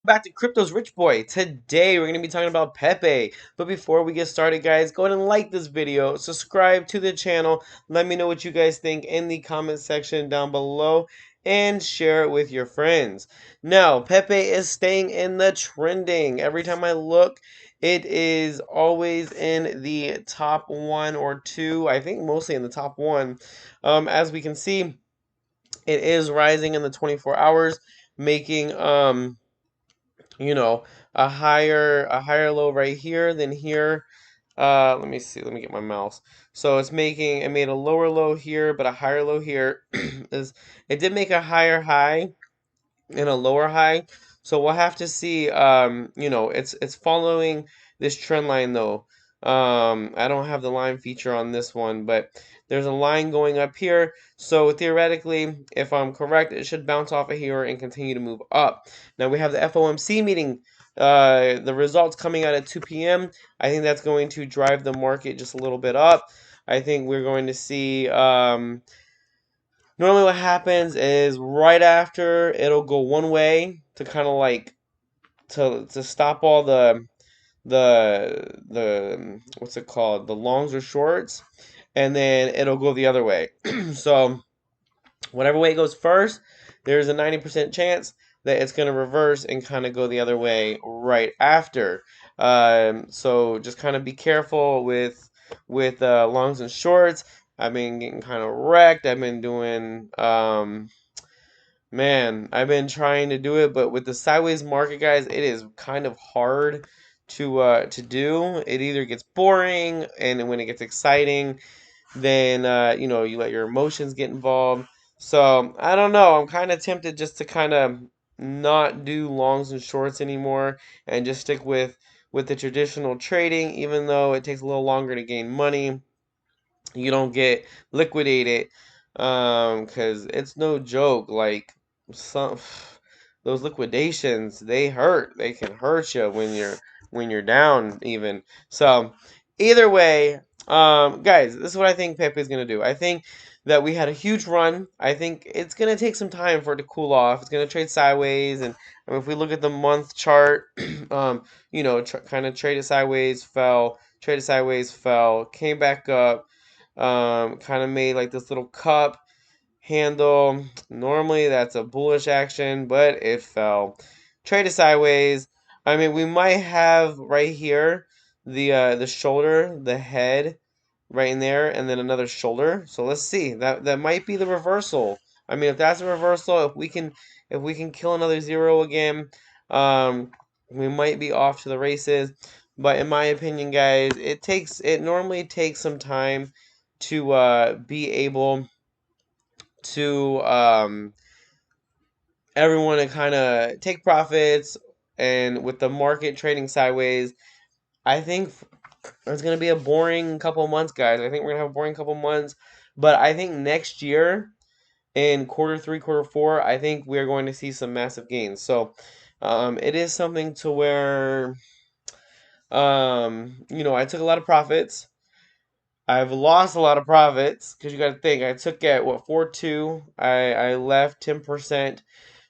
Back to Crypto's Rich Boy. Today we're going to be talking about Pepe. But before we get started, guys, go ahead and like this video, subscribe to the channel, let me know what you guys think in the comment section down below, and share it with your friends. Now, Pepe is staying in the trending. Every time I look, it is always in the top one or two. I think mostly in the top one. As we can see, it is rising in the 24 hours, making you know, a higher low right here than here. Let me see. Let me get my mouse. So it made a lower low here, but a higher low here. is It did make a higher high and a lower high. So we'll have to see. It's following this trend line though. I don't have the line feature on this one, but there's a line going up here. So theoretically, if I'm correct, it should bounce off of here and continue to move up. Now we have the FOMC meeting. The results coming out at 2 p.m. I think that's going to drive the market just a little bit up. I think we're going to see. Normally what happens is right after it'll go one way to kind of like to stop all the what's it called, the longs or shorts, and then it'll go the other way. So whatever way it goes first, there's a 90% chance that it's going to reverse and kind of go the other way right after. So just kind of be careful with longs and shorts. I've been getting kind of wrecked. I've been doing Man, I've been trying to do it, but with the sideways market, guys, it is kind of hard to do. It either gets boring, and when it gets exciting, then you let your emotions get involved. So I don't know. I'm kind of tempted just to kind of not do longs and shorts anymore, and just stick with the traditional trading, even though it takes a little longer to gain money. You don't get liquidated, because it's no joke. Like some those liquidations, they hurt. They can hurt you when you're down even. So either way, guys, this is what I think Pepe is gonna do. I think that we had a huge run. I think it's gonna take some time for it to cool off. It's gonna trade sideways, and I mean, if we look at the month chart, kind of traded sideways, fell, came back up, kind of made like this little cup handle. Normally that's a bullish action, but it fell. Traded sideways. I mean, we might have right here the shoulder, the head right in there, and then another shoulder. So let's see. That might be the reversal. I mean, if that's a reversal, if we can kill another zero again, um, we might be off to the races. But in my opinion, guys, it normally takes some time to be able to everyone to kind of take profits, and with the market trading sideways, I think it's going to be a boring couple months, guys. I think we're going to have a boring couple months, but I think next year in quarter three, quarter four, I think we're going to see some massive gains. So it is something to where I took a lot of profits. I've lost a lot of profits because you got to think I took at what 4.2. I left 10%.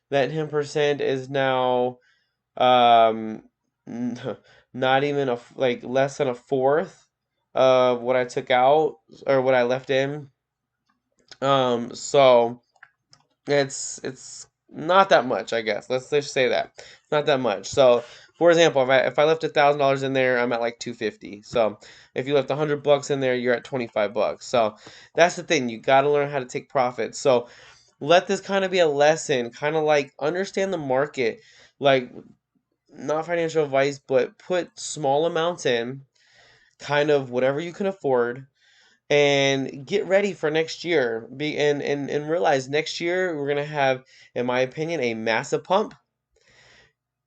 That 10% is now um not even like less than a fourth of what I took out or what I left in. So it's not that much, I guess. Let's just say that not that much. So, for example, if I left $1,000 in there, I'm at like 250. So, if you left $100 in there, you're at 25 bucks. So, that's the thing. You got to learn how to take profits. So, let this kind of be a lesson. Kind of like understand the market. Like, not financial advice, but put small amounts in, kind of whatever you can afford, and get ready for next year. And realize next year we're gonna have, in my opinion, a massive pump.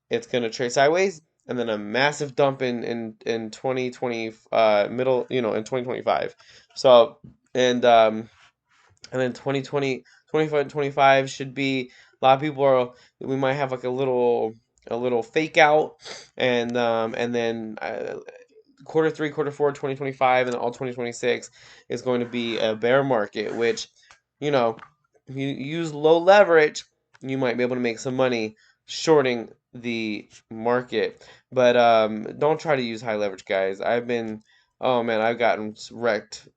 It's gonna trade sideways, and then a massive dump in 2020, middle, in 2025. So and then 2020, 25, 25 should be a lot of people are. We might have like a little fake out, and then quarter three, quarter four, 2025, and all 2026 is going to be a bear market, which, if you use low leverage, you might be able to make some money shorting the market. But don't try to use high leverage, guys. Oh man, I've gotten wrecked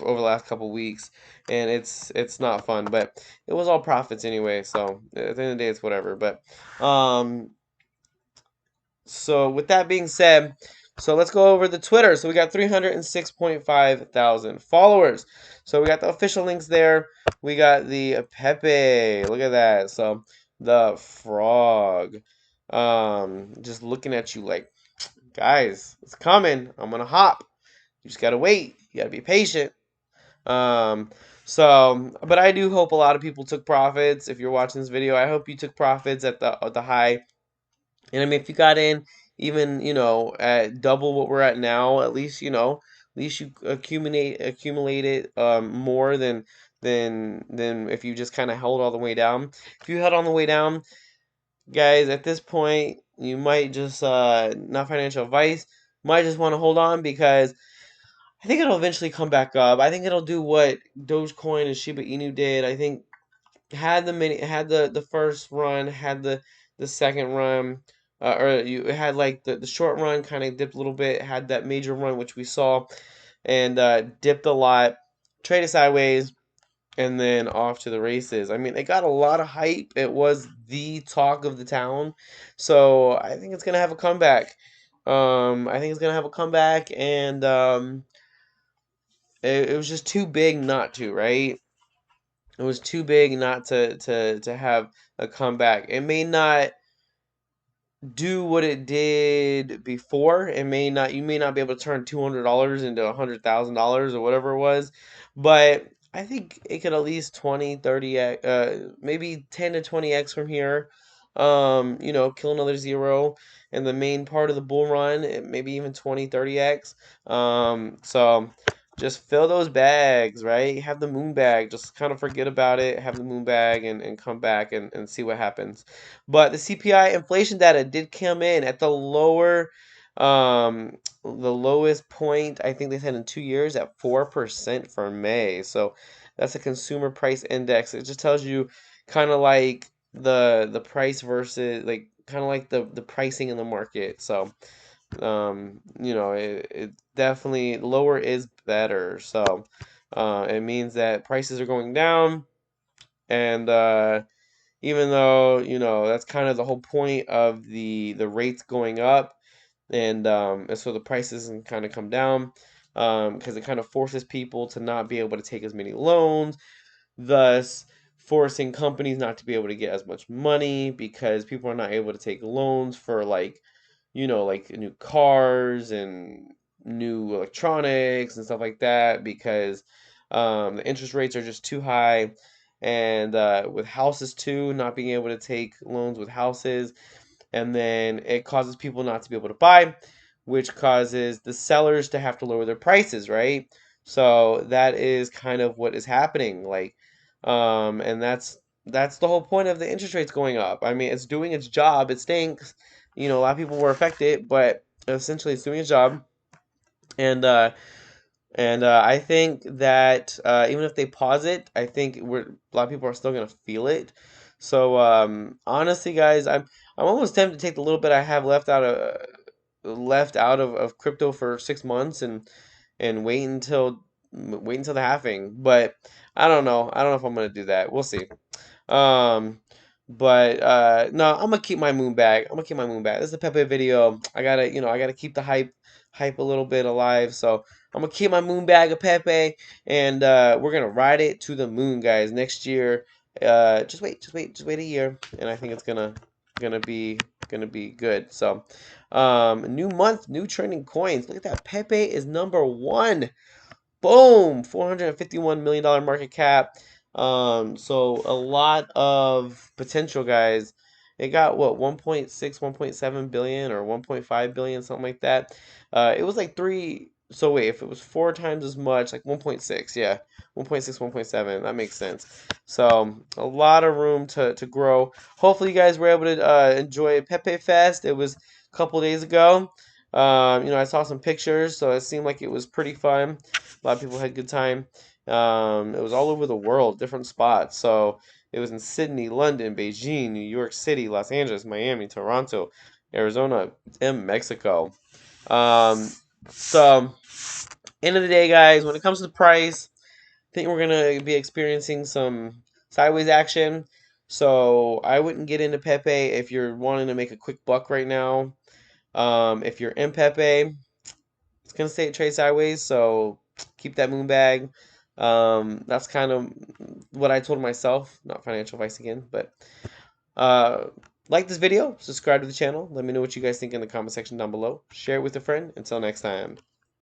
over the last couple weeks, and it's not fun. But it was all profits anyway, so at the end of the day, it's whatever. But um, so with that being said, so let's go over the Twitter. So we got 306.5 thousand followers. So we got the official links there. We got the Pepe. Look at that. So the frog. Just looking at you like, guys, it's coming. I'm gonna hop. You just gotta wait. You gotta be patient. Um, but I do hope a lot of people took profits. If you're watching this video, I hope you took profits at the high. And I mean, if you got in even, at double what we're at now, at least, at least you accumulated more than if you just kind of held all the way down. If you held on the way down, guys, at this point, you might just not financial advice, might just want to hold on because I think it'll eventually come back up. I think it'll do what Dogecoin and Shiba Inu did. I think had the first run, had the second run, or you had like the short run kind of dipped a little bit, had that major run which we saw, and dipped a lot, traded sideways, and then off to the races. I mean, it got a lot of hype. It was the talk of the town, so I think it's gonna have a comeback. I think it's gonna have a comeback, and it was just too big not to, right? It was too big not to have a comeback. It may not do what it did before. It may not You may not be able to turn $200 into $100,000 or whatever it was, but I think it could at least 20, 30, maybe 10 to 20x from here. Kill another zero in the main part of the bull run, maybe even 20, 30x. So just fill those bags, right? Have the moon bag. Just kind of forget about it. Have the moon bag and come back and see what happens. But the CPI inflation data did come in at the lowest point, I think they said in 2 years, at 4% for May. So that's a consumer price index. It just tells you kind of like the price versus like kind of like the pricing in the market. So it definitely lower is better. So it means that prices are going down, and even though that's kind of the whole point of the rates going up, and so the prices can kind of come down because it kind of forces people to not be able to take as many loans, thus forcing companies not to be able to get as much money because people are not able to take loans for like new cars and new electronics and stuff like that because the interest rates are just too high. And with houses too, not being able to take loans with houses, and then it causes people not to be able to buy, which causes the sellers to have to lower their prices, right? So that is kind of what is happening, like, and that's the whole point of the interest rates going up. I mean, it's doing its job. It stinks. A lot of people were affected, but essentially, it's doing its job, and I think that even if they pause it, I think a lot of people are still gonna feel it. So honestly, guys, I'm almost tempted to take the little bit I have left out of crypto for 6 months and wait until the halving. But I don't know. I don't know if I'm gonna do that. We'll see. Um, but no, I'm gonna keep my moon bag. I'm gonna keep my moon bag. This is a Pepe video. I gotta keep the hype a little bit alive. So I'm gonna keep my moon bag of Pepe, and we're gonna ride it to the moon, guys. Next year, just wait a year, and I think it's gonna be gonna be good. So, new month, new trending coins. Look at that. Pepe is number one. Boom, $451 million market cap. So a lot of potential, guys. It got what 1.6, 1.7 billion or 1.5 billion, something like that. It was like three. So wait, if it was four times as much, like 1.6, yeah, 1.6, 1.7, that makes sense. So a lot of room to grow. Hopefully, you guys were able to enjoy Pepe Fest. It was a couple days ago. I saw some pictures, so it seemed like it was pretty fun. A lot of people had a good time. It was all over the world, different spots. So It was in Sydney, London, Beijing, New York City, Los Angeles, Miami, Toronto, Arizona, and Mexico. Um, so, end of the day, guys, when it comes to the price, I think we're gonna be experiencing some sideways action. So I wouldn't get into Pepe if you're wanting to make a quick buck right now. If you're in Pepe, it's gonna stay trade sideways. So keep that moon bag. That's kind of what I told myself. Not financial advice again, but uh, like this video, subscribe to the channel. Let me know what you guys think in the comment section down below. Share it with a friend. Until next time.